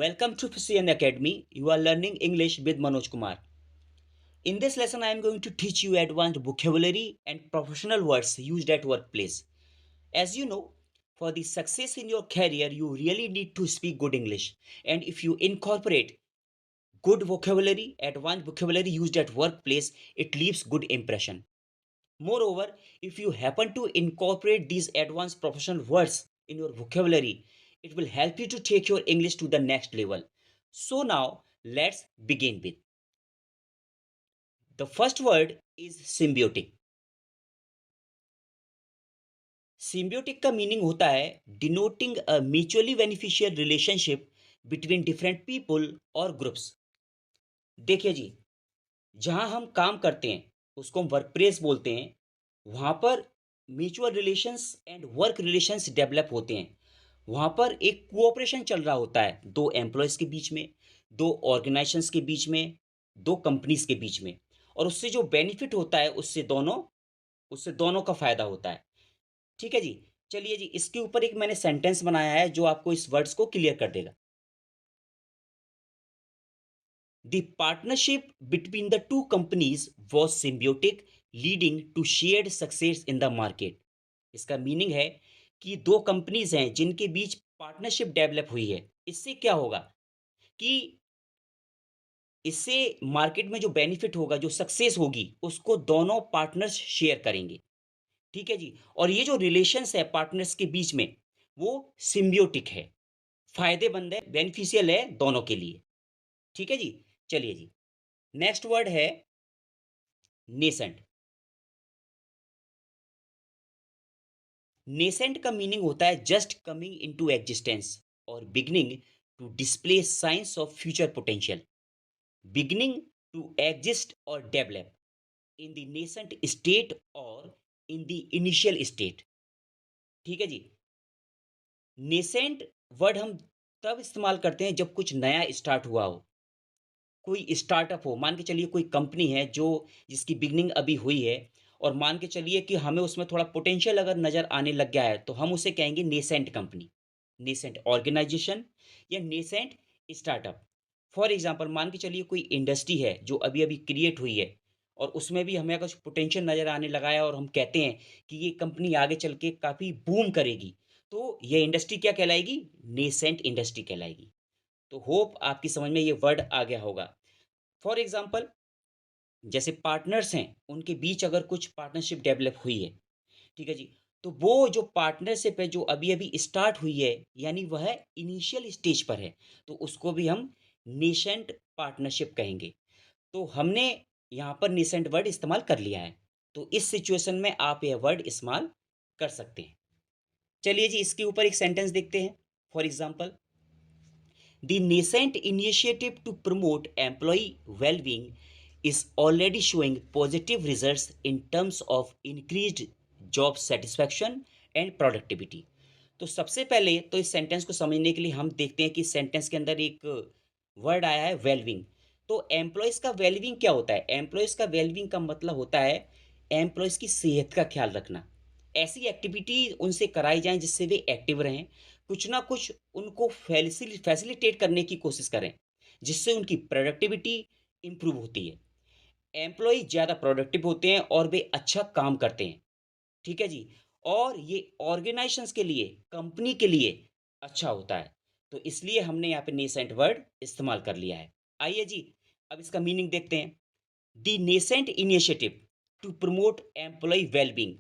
Welcome to PCN Academy. You are learning English with Manoj Kumar. In this lesson, I am going to teach you advanced vocabulary and professional words used at workplace. As you know, for the success in your career, you really need to speak good English. And if you incorporate good vocabulary, advanced vocabulary used at workplace, it leaves good impression. Moreover, if you happen to incorporate these advanced professional words in your vocabulary, it will help you to take your English to the next level. So now let's begin with. The first word is symbiotic. Symbiotic का meaning होता है denoting a mutually beneficial relationship between different people और groups. देखिए जी, जहाँ हम काम करते हैं उसको हम वर्क प्लेस बोलते हैं. वहाँ पर mutual relations and work relations develop होते हैं. वहाँ पर एक कोऑपरेशन चल रहा होता है दो एम्प्लॉयज़ के बीच में, दो ऑर्गेनाइजेशंस के बीच में, दो कंपनीज के बीच में. और उससे जो बेनिफिट होता है उससे दोनों का फायदा होता है. ठीक है जी. चलिए जी, इसके ऊपर एक मैंने सेंटेंस बनाया है जो आपको इस वर्ड्स को क्लियर कर देगा. The partnership between the two companies was symbiotic, leading to shared success in the market. इसका मीनिंग है कि दो कंपनीज हैं जिनके बीच पार्टनरशिप डेवलप हुई है. इससे क्या होगा कि इससे मार्केट में जो बेनिफिट होगा, जो सक्सेस होगी, उसको दोनों पार्टनर्स शेयर करेंगे. ठीक है जी. और ये जो रिलेशंस है पार्टनर्स के बीच में, वो सिम्बियोटिक है, फायदेमंद है, बेनिफिशियल है दोनों के लिए. ठीक है जी. चलिए जी, नेक्स्ट वर्ड है नेसेंट. नेसेंट का मीनिंग होता है जस्ट कमिंग इनटू एग्जिस्टेंस और beginning to display signs of future potential. Beginning to exist और develop in the nascent state और इन द इनिशियल स्टेट. ठीक है जी. नेसेंट वर्ड हम तब इस्तेमाल करते हैं जब कुछ नया स्टार्ट हुआ हो, कोई स्टार्टअप हो. मान के चलिए कोई कंपनी है जो जिसकी बिगनिंग अभी हुई है, और मान के चलिए कि हमें उसमें थोड़ा पोटेंशियल अगर नज़र आने लग गया है, तो हम उसे कहेंगे नेसेंट कंपनी, नेसेंट ऑर्गेनाइजेशन या नेसेंट स्टार्टअप. फॉर एग्जांपल, मान के चलिए कोई इंडस्ट्री है जो अभी-अभी क्रिएट हुई है और उसमें भी हमें अगर पोटेंशियल नज़र आने लगा है और हम कहते हैं कि ये कंपनी आगे चल के काफ़ी बूम करेगी, तो ये इंडस्ट्री क्या कहलाएगी? नेसेंट इंडस्ट्री कहलाएगी. तो होप आपकी समझ में ये वर्ड आ गया होगा. फॉर एग्जाम्पल, जैसे पार्टनर्स हैं, उनके बीच अगर कुछ पार्टनरशिप डेवलप हुई है, ठीक है जी, तो वो जो पार्टनरशिप है जो अभी-अभी स्टार्ट हुई है, यानी वह इनिशियल स्टेज पर है, तो उसको भी हम नेसेंट पार्टनरशिप कहेंगे. तो हमने यहाँ पर नेसेंट वर्ड इस्तेमाल कर लिया है. तो इस सिचुएशन में आप यह वर्ड इस्तेमाल कर सकते हैं. चलिए जी, इसके ऊपर एक सेंटेंस देखते हैं. For example, the nascent initiative to promote employee well-being is already showing positive results in terms of increased job satisfaction and productivity. तो सबसे पहले तो इस सेंटेंस को समझने के लिए हम देखते हैं कि सेंटेंस के अंदर एक वर्ड आया है वेलबिंग. तो एम्प्लॉयज़ का वेलबिंग क्या होता है? एम्प्लॉयज़ का वेलबिंग का मतलब होता है एम्प्लॉयज़ की सेहत का ख्याल रखना. ऐसी एक्टिविटी उनसे कराई जाएँ जिससे वे एक्टिव रहें, कुछ ना कुछ उनको फैसिलिटेट करने की कोशिश करें, जिससे उनकी प्रोडक्टिविटी इम्प्रूव होती है. एम्प्लॉयी ज़्यादा प्रोडक्टिव होते हैं और वे अच्छा काम करते हैं. ठीक है जी. और ये ऑर्गेनाइजेशंस के लिए, कंपनी के लिए अच्छा होता है. तो इसलिए हमने यहाँ पे नेसेंट वर्ड इस्तेमाल कर लिया है. आइए जी, अब इसका मीनिंग देखते हैं. The nascent initiative to promote employ wellbeing.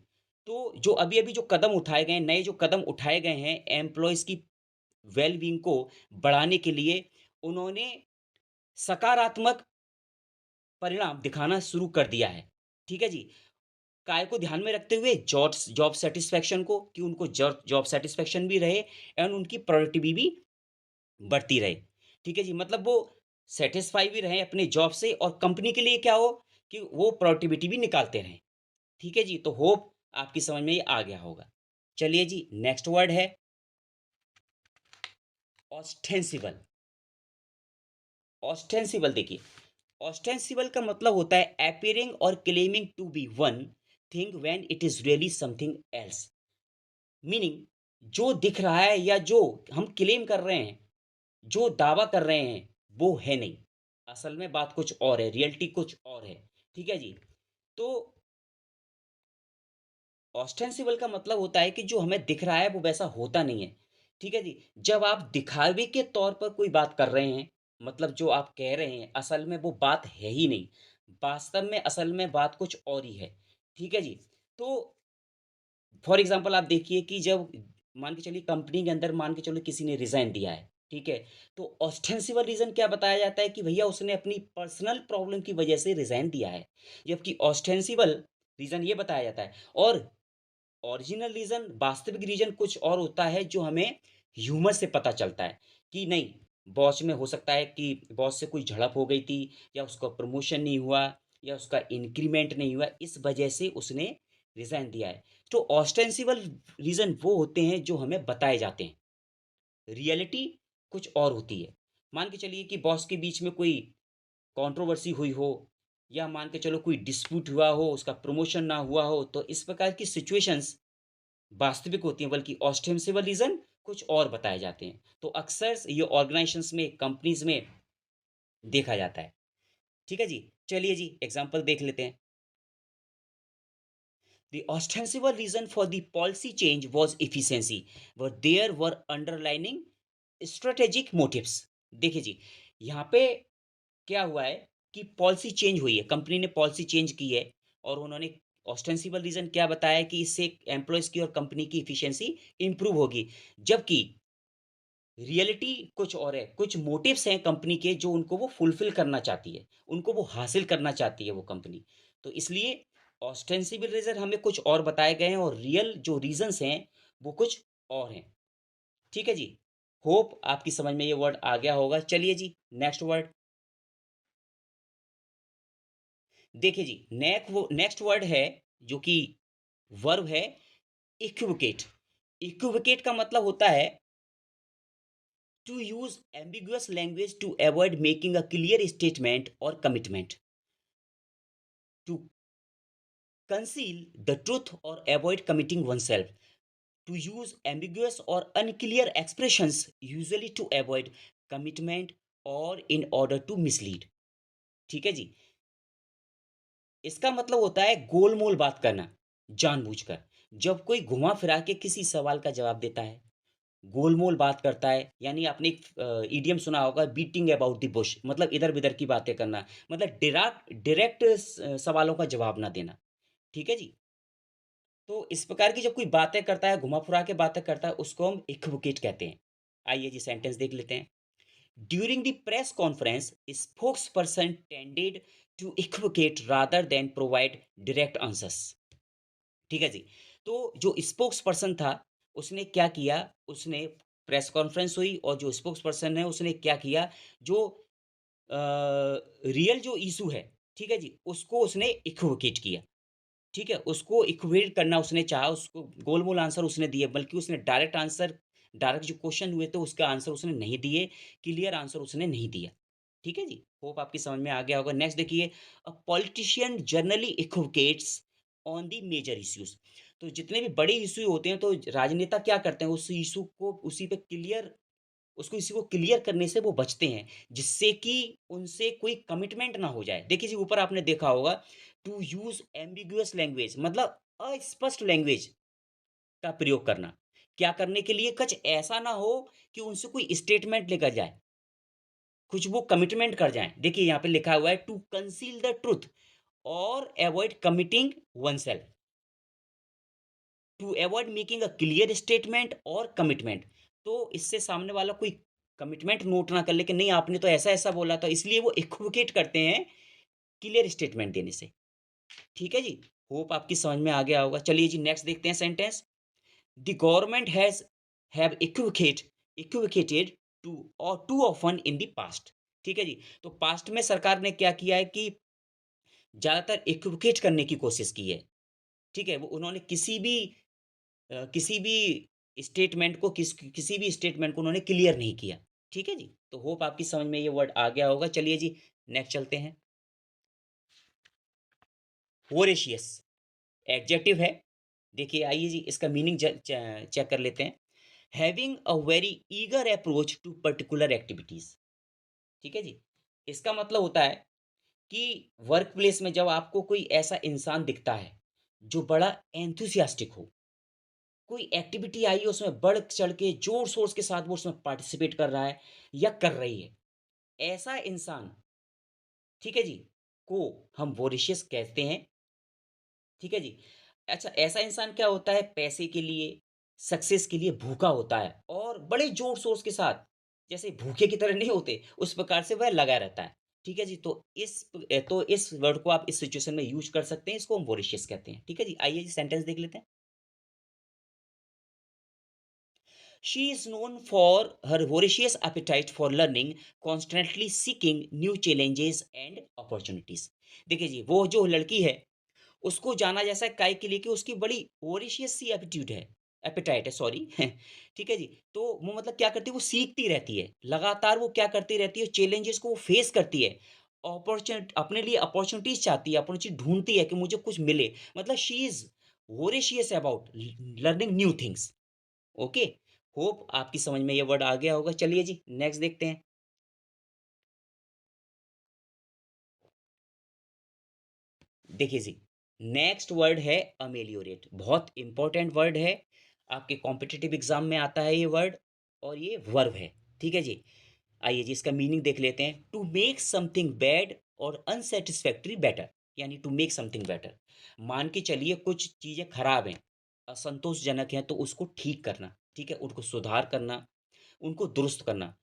तो जो अभी-अभी जो कदम उठाए गए हैं, नए जो कदम उठाए गए हैं एम्प्लॉइज़ की वेल-बीइंग को बढ़ाने के लिए, उन्होंने सकारात्मक परिणाम दिखाना शुरू कर दिया है. ठीक है जी. काय को ध्यान में रखते हुए जॉब्स जॉब सैटिस्फैक्शन को, कि उनको जॉब जॉब सैटिस्फैक्शन भी रहे एंड उनकी प्रोडक्टिविटी भी बढ़ती रहे. ठीक है जी. मतलब वो सैटिस्फाई भी रहें अपने जॉब से और कंपनी के लिए क्या हो कि वो प्रोडक्टिविटी भी निकालते रहें. ठीक है जी. तो होप आपकी समझ में ये आ गया होगा. चलिए जी, नेक्स्ट वर्ड है ऑस्टेंसिबल. ऑस्टेंसिबल देखिए, ऑस्टेंसिबल का मतलब होता है अपीयरिंग और claiming to be one thing when it is really something else. Meaning, जो दिख रहा है या जो हम क्लेम कर रहे हैं, जो दावा कर रहे हैं वो है नहीं। असल में बात कुछ और है, रियलिटी कुछ और है। ठीक है जी? तो ऑस्टेंसिबल का मतलब होता है कि जो हमें दिख रहा है वो वैसा होता नहीं है। ठीक है जी? जब आप दिखावे के तौर पर कोई बात कर रहे हैं, मतलब जो आप कह रहे हैं असल में वो बात है ही नहीं। वास्तव में असल में बात कुछ और ही है। ठीक है जी? तो फॉर एग्ज़ाम्पल आप देखिए कि जब मान के चलिए कंपनी के अंदर मान के चलो किसी ने रिज़ाइन दिया है, ठीक है? तो ऑस्टेंसिबल रीज़न क्या बताया जाता है कि भैया उसने अपनी पर्सनल प्रॉब्लम की वजह से रिज़ाइन दिया है। जबकि ऑस्टेंसिबल रीज़न ये बताया जाता है और ओरिजिनल रीज़न वास्तविक रीज़न कुछ और होता है जो हमें ह्यूमर से पता चलता है कि नहीं, बॉस में हो सकता है कि बॉस से कोई झड़प हो गई थी या उसका प्रमोशन नहीं हुआ या उसका इंक्रीमेंट नहीं हुआ, इस वजह से उसने रिज़ाइन दिया है। तो ऑस्टेंसिबल रीज़न वो होते हैं जो हमें बताए जाते हैं। रियलिटी कुछ और होती है। मान के चलिए कि बॉस के बीच में कोई कंट्रोवर्सी हुई हो या मान के चलो कोई डिस्प्यूट हुआ हो, उसका प्रमोशन ना हुआ हो, तो इस प्रकार की सिचुएशंस वास्तविक होती हैं, बल्कि ऑस्टेंसिबल रीज़न कुछ और बताए जाते हैं। तो अक्सर ये ऑर्गेनाइजेशंस में, कंपनीज़ में देखा जाता है। ठीक है जी? चलिए जी, एग्ज़ाम्पल देख लेते हैं। The ostensible reason for the policy change was efficiency, but there were underlining strategic motives. देखिए जी, यहाँ पे क्या हुआ है कि पॉलिसी चेंज हुई है, कंपनी ने पॉलिसी चेंज की है और उन्होंने ऑस्टेंसिबल रीज़न क्या बताया है कि इससे एम्प्लॉइज़ की और कंपनी की एफिशिएंसी इम्प्रूव होगी। जबकि रियलिटी कुछ और है, कुछ मोटिव्स हैं कंपनी के जो उनको वो फुलफ़िल करना चाहती है, उनको वो हासिल करना चाहती है वो कंपनी। तो इसलिए ऑस्टेंसिबल रीज़न हमें कुछ और बताए गए हैं और रियल जो रीज़न्स हैं, वो कुछ और हैं। ठीक है जी? होप आपकी समझ में ये वर्ड आ गया होगा। चलिए जी, नेक्स्ट वर्ड देखिए जी, नेक्स्ट वर्ड है जो कि वर्ब है इक्विवोकेट। इक्विवोकेट का मतलब होता है to use ambiguous language to avoid making a clear statement or commitment, to conceal the truth or avoid committing oneself, to use ambiguous or unclear expressions usually to avoid commitment or in order to mislead। ठीक है जी? इसका मतलब होता है गोल-मोल बात करना जानबूझकर। जब कोई घुमा-फिरा के किसी सवाल का जवाब देता है, गोल-मोल बात करता है, यानी आपने एक इडियम सुना होगा बीटिंग अबाउट द बुश, मतलब इधर-विधर की बातें करना, मतलब डायरेक्ट सवालों का जवाब ना देना। ठीक है जी? तो इस प्रकार की जब कोई बातें करता है, घुमा-फिरा के बातें करता है, उसको हम इक्विवोकेट कहते हैं। आइए जी सेंटेंस देख लेते हैं। During the press conference, spokesperson tended to equivocate rather than provide direct answers. ठीक है जी। तो जो स्पोक्स पर्सन था, उसने क्या किया, उसने प्रेस कॉन्फ्रेंस हुई और जो स्पोक्स पर्सन है, उसने क्या किया, जो अ, रियल जो इश्यू है, ठीक है जी, उसको उसने इक्विवोकेट किया। ठीक है? उसको इक्विवेट करना उसने चाहा, उसको गोल-मोल आंसर उसने दिए, बल्कि उसने डायरेक्ट जो क्वेश्चन हुए थे, उसका आंसर उसने नहीं दिए, क्लियर आंसर उसने नहीं दिया। ठीक है जी? होप आपकी समझ में आ गया होगा। नेक्स्ट देखिए, a politician generally equivocates on the major issues. तो जितने भी बड़े इश्यू होते हैं, तो राजनेता क्या करते हैं, उस इश्यू को उसी पे क्लियर उसको इसी को क्लियर करने से वो बचते हैं, जिससे कि उनसे कोई कमिटमेंट ना हो जाए। देखिए जी, ऊपर आपने देखा होगा टू यूज़ एम्बिगुअस लैंग्वेज, मतलब अस्पष्ट लैंग्वेज का प्रयोग करना। क्या करने के लिए? कुछ ऐसा ना हो कि उनसे कोई स्टेटमेंट लेकर जाए, कुछ वो कमिटमेंट कर जाएँ। देखिए यहाँ पे लिखा हुआ है टू कंसील द ट्रुथ और avoid committing oneself, to avoid making a clear statement और कमिटमेंट। तो इससे सामने वाला कोई कमिटमेंट नोट ना कर ले कि नहीं आपने तो ऐसा-ऐसा बोला था, इसलिए वो इक्विवोकेट करते हैं क्लियर स्टेटमेंट देने से। ठीक है जी? होप आपकी समझ में आ गया होगा। चलिए जी नेक्स्ट देखते हैं sentence. The government has have equivocated too often in the past. ठीक है जी? तो पास्ट में सरकार ने क्या किया है कि ज़्यादातर इक्विवोकेट करने की कोशिश की है। ठीक है? वो उन्होंने किसी भी स्टेटमेंट को उन्होंने क्लियर नहीं किया। ठीक है जी? तो होप आपकी समझ में ये वर्ड आ गया होगा। चलिए जी नेक्स्ट चलते हैं। वोरेशियस एडजेक्टिव है। देखिए आइए जी इसका मीनिंग चेक कर लेते हैं। Having a very eager approach to particular activities. ठीक है जी। इसका मतलब होता है कि वर्क प्लेस में जब आपको कोई ऐसा इंसान दिखता है जो बड़ा एंथुसियास्टिक हो, कोई एक्टिविटी आई है उसमें बढ़ चढ़ के जोर शोर के साथ वो उसमें पार्टिसिपेट कर रहा है या कर रही है, ऐसा इंसान, ठीक है जी, को हम वोरेशियस कहते हैं। ठीक है जी। अच्छा, ऐसा इंसान क्या होता है, पैसे के लिए, सक्सेस के लिए भूखा होता है और बड़े जोर-शोर के साथ, जैसे भूखे की तरह नहीं होते, उस प्रकार से वह लगा रहता है। ठीक है जी, तो इस वर्ड को आप इस सिचुएशन में यूज़ कर सकते हैं, इसको हम वोरेशियस कहते हैं। ठीक है जी, आइए जी सेंटेंस देख लेते हैं। She is known for her voracious appetite for learning, constantly seeking new challenges and opportunities। देखिए जी, वो जो लड़की है उसको जाना जैसा है काहे के लिए कि उसकी बड़ी वोरेशियस सी एप्टीट्यूड है, एपेटाइट है, सॉरी। ठीक है जी। तो वो मतलब क्या करती है, वो सीखती रहती है, लगातार वो क्या करती रहती है, चैलेंजेस को वो फेस करती है, अपॉर्चुनिटी अपने लिए अपॉर्चुनिटीज चाहती है, अपॉर्चुनिटी ढूंढती है कि मुझे कुछ मिले, मतलब she is voracious about learning new things. Okay. Hope आपकी समझ में ये वर्ड आ गया होगा। चलिए जी नेक्स्ट देखते हैं। देखिए जी, नेक्स्ट वर्ड है अमेलियोरेट। बहुत इंपॉर्टेंट वर्ड है, आपके कॉम्पिटिटिव एग्जाम में आता है ये वर्ड, और ये वर्ब है। ठीक है जी। आइए जी इसका मीनिंग देख लेते हैं। टू मेक समथिंग बैड और अनसेटिस्फैक्ट्री बेटर, यानी टू मेक समथिंग बेटर, मान के चलिए कुछ चीज़ें खराब हैं, असंतोषजनक हैं, तो उसको ठीक करना, ठीक है, उनको सुधार करना, उनको दुरुस्त करना।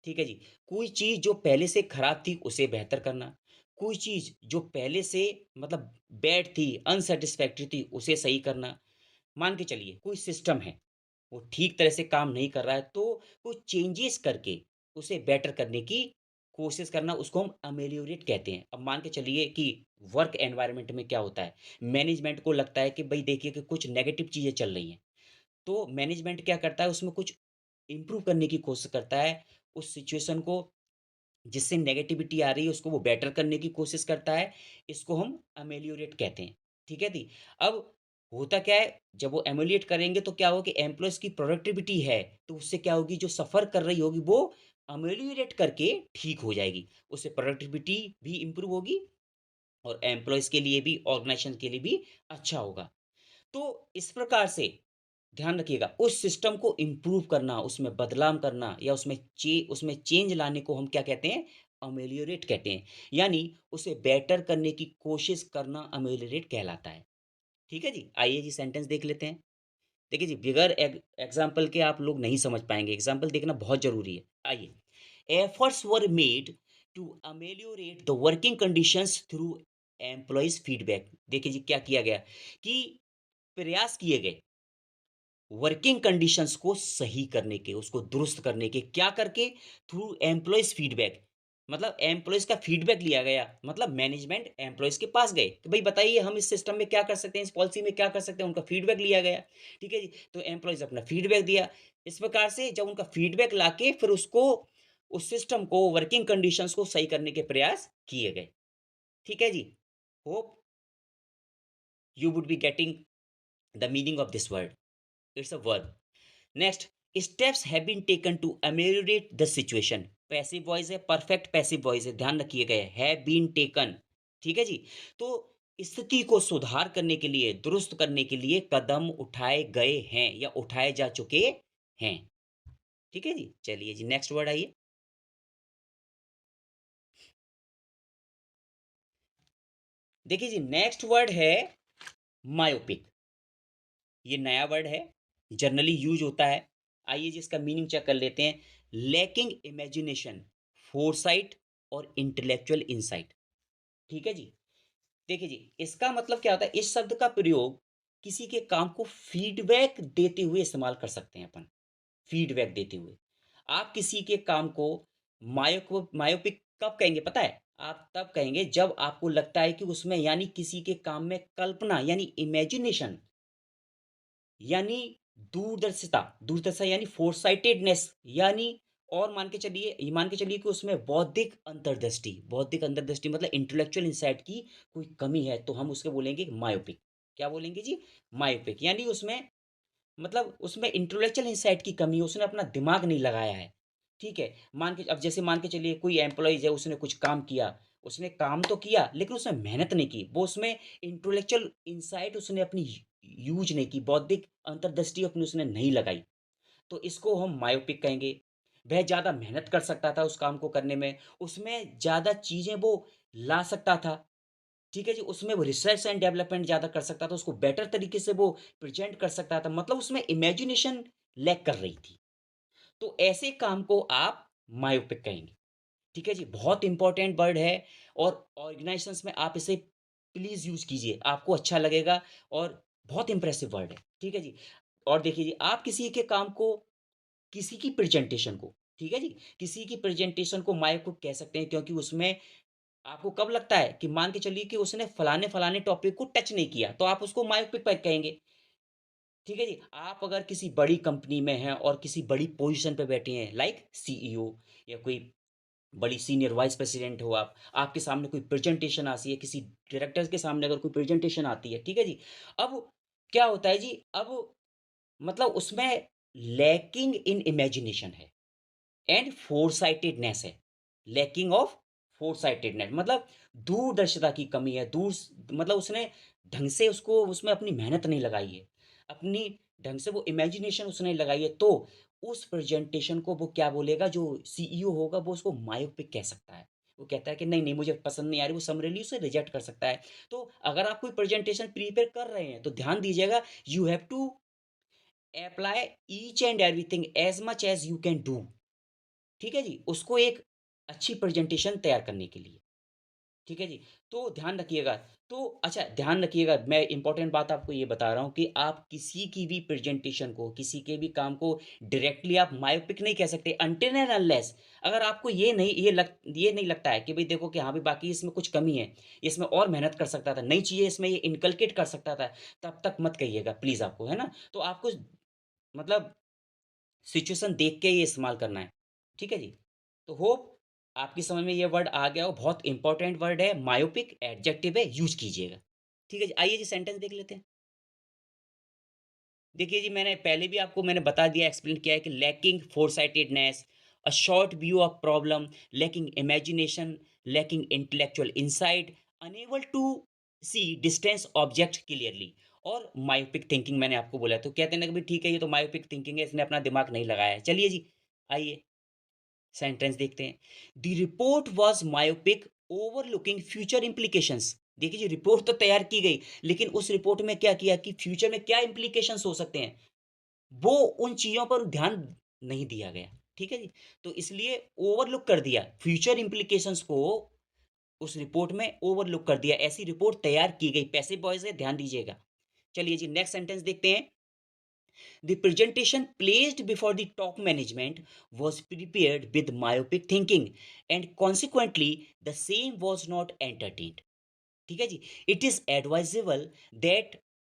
ठीक है जी। कोई चीज़ जो पहले से खराब थी उसे बेहतर करना, कोई चीज़ जो पहले से मतलब बैड थी, अनसैटिस्फैक्टरी थी, उसे सही करना। मान के चलिए कोई सिस्टम है, वो ठीक तरह से काम नहीं कर रहा है, तो कुछ चेंजेस करके उसे बेटर करने की कोशिश करना, उसको हम अमेलियोरेट कहते हैं। अब मान के चलिए कि वर्क एनवायरनमेंट में क्या होता है, मैनेजमेंट को लगता है कि भई देखिए कि कुछ नेगेटिव चीज़ें चल रही हैं, तो मैनेजमेंट क्या करता है, उसमें कुछ इम्प्रूव करने की कोशिश करता है, उस सिचुएशन को, जिससे नेगेटिविटी आ रही है उसको वो बेटर करने की कोशिश करता है। इसको हम अमेलियोरेट कहते हैं। ठीक है जी। अब होता क्या है, जब वो एमुलेट करेंगे तो क्या होगा कि एम्प्लॉइज़ की प्रोडक्टिविटी है, तो उससे क्या होगी, जो सफ़र कर रही होगी वो अमेलियोरेट करके ठीक हो जाएगी। उससे प्रोडक्टिविटी भी इम्प्रूव होगी और एम्प्लॉइज़ के लिए भी, ऑर्गनाइज़ेशन के लिए भी अच्छा होगा। तो इस प्रकार से ध्यान रखिएगा, उस सिस्टम को इम्प्रूव करना, उसमें बदलाव करना या उसमें चेंज लाने को हम क्या कहते हैं? अमेलियोरेट कहते हैं। यानी उसे बेटर करने की कोशिश करना अमेलियोरेट कहलाता है। ठीक है जी? आइए जी सेंटेंस देख लेते हैं। देखिए जी, बगैर एग्ज़ाम्पल के आप लोग नहीं समझ पाएँगे, एग्ज़ाम्पल देखना बहुत ज़रूरी है। आइए, efforts were made to ameliorate the working conditions through employees feedback. देखिए जी, क्या किया गया कि प्रयास किए गए वर्किंग कंडीशंस को सही करने के, उसको दुरुस्त करने के, क्या करके? थ्रू एम्प्लॉइज़ फीडबैक, मतलब एम्प्लॉइज़ का फीडबैक लिया गया, मतलब मैनेजमेंट एम्प्लॉइज़ के पास गए कि भई बताइए हम इस सिस्टम में क्या कर सकते हैं, इस पॉलिसी में क्या कर सकते हैं, उनका फीडबैक लिया गया। ठीक है जी? तो एम्प्लॉइज़ अपना फीडबैक दिया। इस प्रकार से जब उनका फीडबैक लाके फिर उसको, उस सिस्टम को, वर्किंग कंडीशंस को सही करने के प्रयास किए गए। ठीक है जी? Hope you would be getting the meaning of this word. It's a verb. Next, steps have been taken to ameliorate the situation. Passive voice है, परफेक्ट पैसिव वॉइस है, ध्यान रखिएगा, हैव बीन टेकन। ठीक है जी। तो स्थिति को सुधार करने के लिए, दुरुस्त करने के लिए कदम उठाए गए हैं या उठाए जा चुके हैं। ठीक है जी। चलिए जी नेक्स्ट वर्ड आइए। देखिए जी नेक्स्ट वर्ड है मायोपिक। ये नया वर्ड है, जनरली यूज होता है। आइए जी इसका मीनिंग चेक कर लेते हैं। लैकिंग इमेजिनेशन, फोरसाइट और इंटेलेक्चुअल इंसाइट। ठीक है जी। देखिए जी, इसका मतलब क्या होता है, इस शब्द का प्रयोग किसी के काम को फीडबैक देते हुए इस्तेमाल कर सकते हैं अपन। फीडबैक देते हुए आप किसी के काम को मायोपिक कब कहेंगे पता है? आप तब कहेंगे जब आपको लगता है कि उसमें, यानी किसी के काम में कल्पना, यानी इमेजिनेशन, यानी दूरदर्शिता यानी फोरसाइटेडनेस, यानी, और मान के चलिए कि उसमें बौद्धिक अंतर्दृष्टि मतलब इंटेलेक्चुअल इंसाइट की कोई कमी है, तो हम उसको बोलेंगे मायोपिक। क्या बोलेंगे जी? मायोपिक, यानी उसमें मतलब उसमें इंटेलेक्चुअल इनसाइट की कमी है, उसने अपना दिमाग नहीं लगाया है, ठीक है? मान के चलिए कोई एम्प्लॉइज़ है, उसने कुछ काम किया, उसने काम तो किया, लेकिन उसने मेहनत नहीं की। वो उसमें इंटेलेक्चुअल इनसाइट उसने अपनी यूज़ नहीं की, बौद्धिक अंतर्दृष्टि अपनी उसने नहीं लगाई। तो इसको हम मायोपिक कहेंगे। वह ज़्यादा मेहनत कर सकता था उस काम को करने में, उसमें ज़्यादा चीज़ें वो ला सकता था, ठीक है जी? उसमें वो रिसर्च एंड डेवलपमेंट ज़्यादा कर सकता था, उसको बेटर तरीके से वो प्रेज़ेंट कर सकता था, मतलब उसमें इमेजिनेशन लैक कर रही थी। तो ऐसे काम को आप मायोपिक कहेंगे, ठीक है जी? बहुत इम्पोर्टेंट वर्ड है और ऑर्गेनाइज़ेशंस में आप इसे प्लीज़ यूज़ कीजिए, आपको अच्छा लगेगा और बहुत इम्प्रेसिव वर्ड है, ठीक है जी? और देखिए जी, आप किसी की प्रेजेंटेशन को, ठीक है जी? किसी की प्रेजेंटेशन को मायोपिक कह सकते हैं क्योंकि उसमें आपको कब लगता है कि मान के चलिए कि उसने फलाने-फलाने टॉपिक को टच नहीं किया, तो आप उसको मायोपिक कहेंगे, ठीक है जी? आप अगर किसी बड़ी कंपनी में हैं और किसी बड़ी पोज़ीशन पे बैठे हैं, लाइक सीईओ या कोई बड़ी सीनियर वाइस प्रेसिडेंट हो आप, आपके सामने कोई प्रेजेंटेशन आती है, किसी डायरेक्टर्स के सामने अगर कोई प्रेजेंटेशन आती है, ठीक है जी? अब क्या होता है जी, अब मतलब उसमें लैकिंग इन इमेजिनेशन है। एंड फोरसाइटेडनेस है, लैकिंग ऑफ फोरसाइटेडनेस मतलब दूरदर्शिता की कमी है, मतलब उसने ढंग से उसको उसमें अपनी मेहनत नहीं लगाई है, अपनी ढंग से वो इमेजिनेशन उसने लगाई है, तो उस प्रेजेंटेशन को वो क्या बोलेगा, जो सीईओ होगा वो उसको मायोपिक कह सकता है। वो कहता है कि नहीं नहीं मुझे पसंद नहीं आ रही, वो समरली उसे रिजेक्ट कर सकता है। तो अगर आप कोई प्रेजेंटेशन प्रिपेयर कर रहे हैं तो ध्यान दीजिएगा, you have to apply each and everything as much as you can do, ठीक है जी? उसको एक अच्छी प्रेज़ेंटेशन तैयार करने के लिए, ठीक है जी? तो ध्यान रखिएगा। तो अच्छा ध्यान रखिएगा, मैं इम्पोर्टेंट बात आपको ये बता रहा हूँ कि आप किसी की भी प्रेज़ेंटेशन को, किसी के भी काम को डायरेक्टली आप मायोपिक नहीं कह सकते अनटिल एंड अनलेस अगर आपको ये नहीं लगता है कि भई देखो कि हाँ, भई बाकी इसमें कुछ कमी है, इसमें और मेहनत कर सकता था, नई चीज़ें इसमें ये इनकलकेट कर सकता था, तब तक मत कहिएगा प्लीज़ आपको, है ना? तो आपको मतलब सिचुएशन देख के ये इस्तेमाल करना है। ठीक है जी? तो होप आपकी समझ में ये वर्ड आ गया हो, बहुत इंपॉर्टेंट वर्ड है, मायोपिक एडजेक्टिव है, यूज़ कीजिएगा। ठीक है जी? आइए जी सेंटेंस देख लेते हैं। देखिए जी, मैंने पहले भी आपको मैंने बता दिया, एक्सप्लेन किया है कि lacking foresightedness, a short view of problem, lacking imagination, lacking intellectual insight, unable to see distance object clearly और मायोपिक थिंकिंग मैंने आपको बोला। तो कहते हैं ना कि भाई ठीक है, ये तो मायोपिक थिंकिंग है, इसने अपना दिमाग नहीं लगाया है। चलिए जी, आइए सेंटेंस देखते हैं। The report was myopic overlooking future implications. देखिए जी, रिपोर्ट तो तैयार की गई, लेकिन उस रिपोर्ट में क्या किया कि फ्यूचर में क्या इम्प्लीकेशंस हो सकते हैं, वो उन चीज़ों पर ध्यान नहीं दिया गया। ठीक है जी? तो इसलिए ओवरलुक कर दिया, फ्यूचर इम्प्लीकेशंस को उस रिपोर्ट में ओवरलुक कर दिया। ऐसी रिपोर्ट तैयार की गई, पैसिव वॉइस है, ध्यान दीजिएगा। चलिए जी, नेक्स्ट सेंटेंस देखते हैं। The presentation placed before the top management was prepared with myopic thinking and consequently the same was not entertained. ठीक है जी? It is advisable that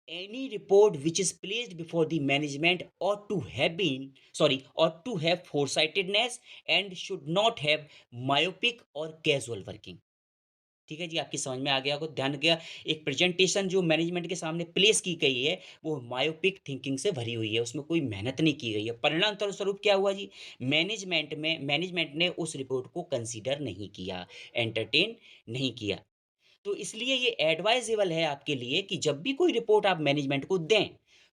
any report which is placed before the management ought to have foresightedness and should not have myopic or casual working. ठीक है जी, आपकी समझ में आ गया होगा, ध्यान रखिएगा। एक प्रेजेंटेशन जो मैनेजमेंट के सामने प्लेस की गई है, वो मायोपिक थिंकिंग से भरी हुई है, उसमें कोई मेहनत नहीं की गई है। परिणाम स्वरूप क्या हुआ जी, मैनेजमेंट ने उस रिपोर्ट को कंसीडर नहीं किया, एंटरटेन नहीं किया। तो इसलिए ये एडवाइजेबल है आपके लिए कि जब भी कोई रिपोर्ट आप मैनेजमेंट को दें,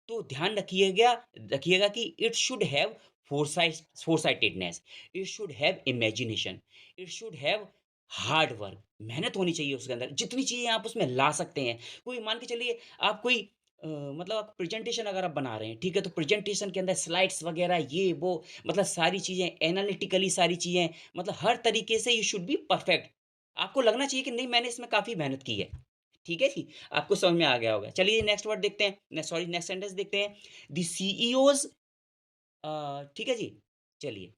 तो ध्यान रखिएगा रखिएगा कि it should have foresightedness, it should have imagination, it should have hard work, मेहनत होनी चाहिए उसके अंदर, जितनी चीज़ें आप उसमें ला सकते हैं। कोई मान के चलिए आप कोई मतलब आप प्रेजेंटेशन अगर आप बना रहे हैं, ठीक है? तो प्रेजेंटेशन के अंदर स्लाइड्स वगैरह ये वो मतलब सारी चीज़ें एनालिटिकली सारी चीज़ें मतलब हर तरीके से यू शुड बी परफेक्ट। आपको लगना चाहिए कि नहीं मैंने इसमें काफ़ी मेहनत की है। ठीक है जी? आपको समझ में आ गया होगा। चलिए नेक्स्ट वर्ड देखते हैं, ने सॉरी नेक्स्ट सेंटेंस देखते हैं। द सीईओज़ ठीक है जी? चलिए,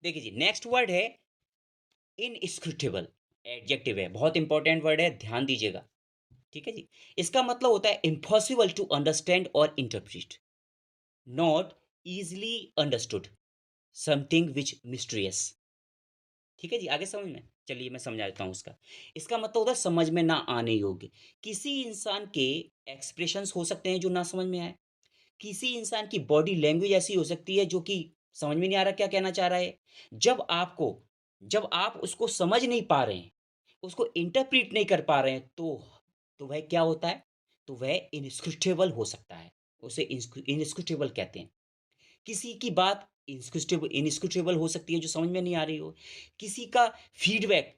देखिए जी नेक्स्ट वर्ड है इनस्क्रूटेबल, एडजेक्टिव है, बहुत इंपॉर्टेंट वर्ड है, ध्यान दीजिएगा। ठीक है जी? इसका मतलब होता है इम्पॉसिबल टू अंडरस्टैंड और interpret, not easily understood. Something which mysterious. ठीक है जी, आगे समझ में? चलिए मैं समझा देता हूँ उसका। इसका मतलब होता है समझ में ना आने योग्य। किसी इंसान के एक्सप्रेशंस हो सकते हैं जो ना समझ में आए। किसी इंसान की बॉडी लैंग्वेज ऐसी हो सकती है जो कि समझ में नहीं आ रहा क्या कहना चाह रहा है। जब आप उसको समझ नहीं पा रहे हैं, उसको इंटरप्रेट नहीं कर पा रहे हैं, तो वह क्या होता है? तो वह इनस्क्रूटेबल हो सकता है। उसे इनस्क्रूटेबल कहते हैं। किसी की बात इनस्क्रूटेबल हो सकती है जो समझ में नहीं आ रही हो। किसी का फीडबैक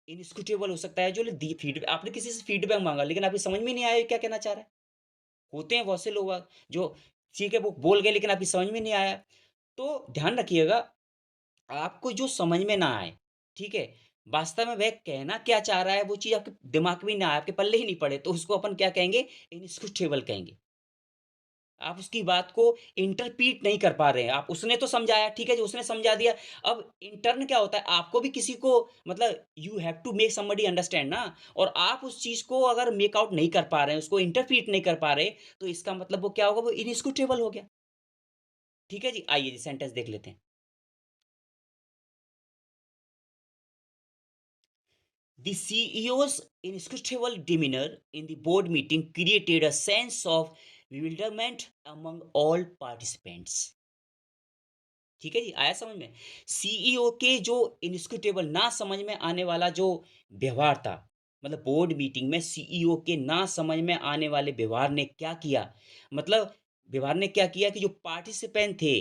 इनस्क्रूटेबल हो सकता है जो दी फीडबैक आपने किसी से फीडबैक माँगा लेकिन आपको समझ में नहीं आया ये क्या कहना चाह रहा है। होते हैं बहुत से लोग जो ठीक है वो बोल गए लेकिन आपकी समझ में नहीं आया। तो ध्यान रखिएगा, आपको जो समझ में ना आए, ठीक है? वास्तव में वह कहना क्या चाह रहा है वो चीज़ आपके दिमाग में ना आए, आपके पल्ले ही नहीं पड़े, तो उसको अपन क्या कहेंगे? इनस्क्रूटेबल कहेंगे। आप उसकी बात को इंटरप्रीट नहीं कर पा रहे हैं। आप उसने तो समझाया, ठीक है जी, उसने समझा दिया। अब इंटर्न क्या होता है, आपको भी किसी को मतलब you have to make somebody understand ना और आप उस चीज़ को अगर मेक आउट नहीं कर पा रहे हैं, उसको इंटरप्रीट नहीं कर पा रहे, तो इसका मतलब वो क्या होगा, वो इनस्क्रूटेबल हो गया। ठीक है जी, आइए जी सेंटेंस देख लेते हैं। The CEO's inscrutable demeanor in the board meeting created a sense of bewilderment among all participants. ठीक है जी, आया समझ में? सीईओ के जो इनस्क्रूटेबल ना समझ में आने वाला जो व्यवहार था, मतलब बोर्ड मीटिंग में सीईओ के ना समझ में आने वाले व्यवहार ने क्या किया? मतलब व्यवहार ने क्या किया कि जो पार्टिसिपेंट थे,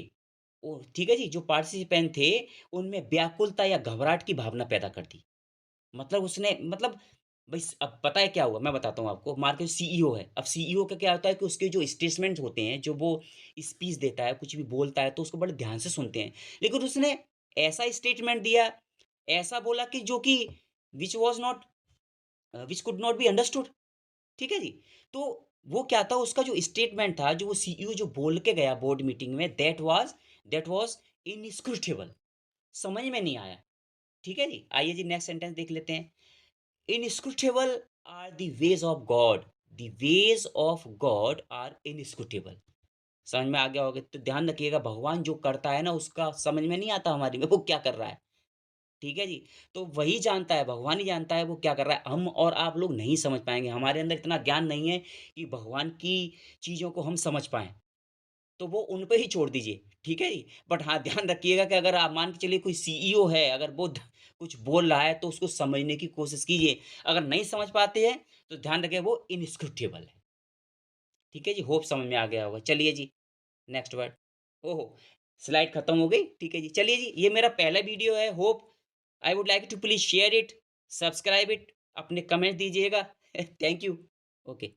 वो ठीक है जी, जो पार्टिसिपेंट थे, उनमें व्याकुलता या घबराहट की भावना पैदा कर दी। मतलब उसने मतलब भई अब पता है क्या हुआ? मैं बताता हूँ आपको। मान के सीईओ है। अब सीईओ का क्या होता है कि उसके जो स्टेटमेंट्स होते हैं, जो वो स्पीच देता है, कुछ भी बोलता है, तो उसको बड़े ध्यान से सुनते हैं। लेकिन उसने ऐसा स्टेटमेंट दिया, ऐसा बोला कि जो कि which was not which could not be understood. ठीक है जी? तो वो क्या था, उसका जो स्टेटमेंट था, जो वो सीईओ जो बोल के गया बोर्ड मीटिंग में, दैट वाज़ इनस्क्रूटेबल। समझ में नहीं आया। ठीक है जी? आइए जी नेक्स्ट सेंटेंस देख लेते हैं। Inscrutable are the ways of God. The ways of God are inscrutable. समझ में आ गया होगा तो ध्यान रखिएगा, भगवान जो करता है ना उसका समझ में नहीं आता हमारी में वो क्या कर रहा है। ठीक है जी, तो वही जानता है, भगवान ही जानता है वो क्या कर रहा है। हम और आप लोग नहीं समझ पाएंगे, हमारे अंदर इतना ज्ञान नहीं है कि भगवान की चीजों को हम समझ पाएं। तो वो उन पे ही छोड़ दीजिए, ठीक है जी? बट हाँ, ध्यान रखिएगा कि अगर आप मान के चलिए कोई सीईओ है, अगर वो कुछ बोल रहा है तो उसको समझने की कोशिश कीजिए। अगर नहीं समझ पाते हैं तो ध्यान रखें वो इनस्क्रूटेबल है। ठीक है जी? होप समझ में आ गया होगा। चलिए जी, नेक्स्ट वर्ड। ओहो! स्लाइड खत्म हो गई? ठीक है जी। चलिए जी, ये मेरा पहला वीडियो है। Hope I would like to please share it, subscribe it, अपने कमेंट दीजिएगा। Thank you. ओके।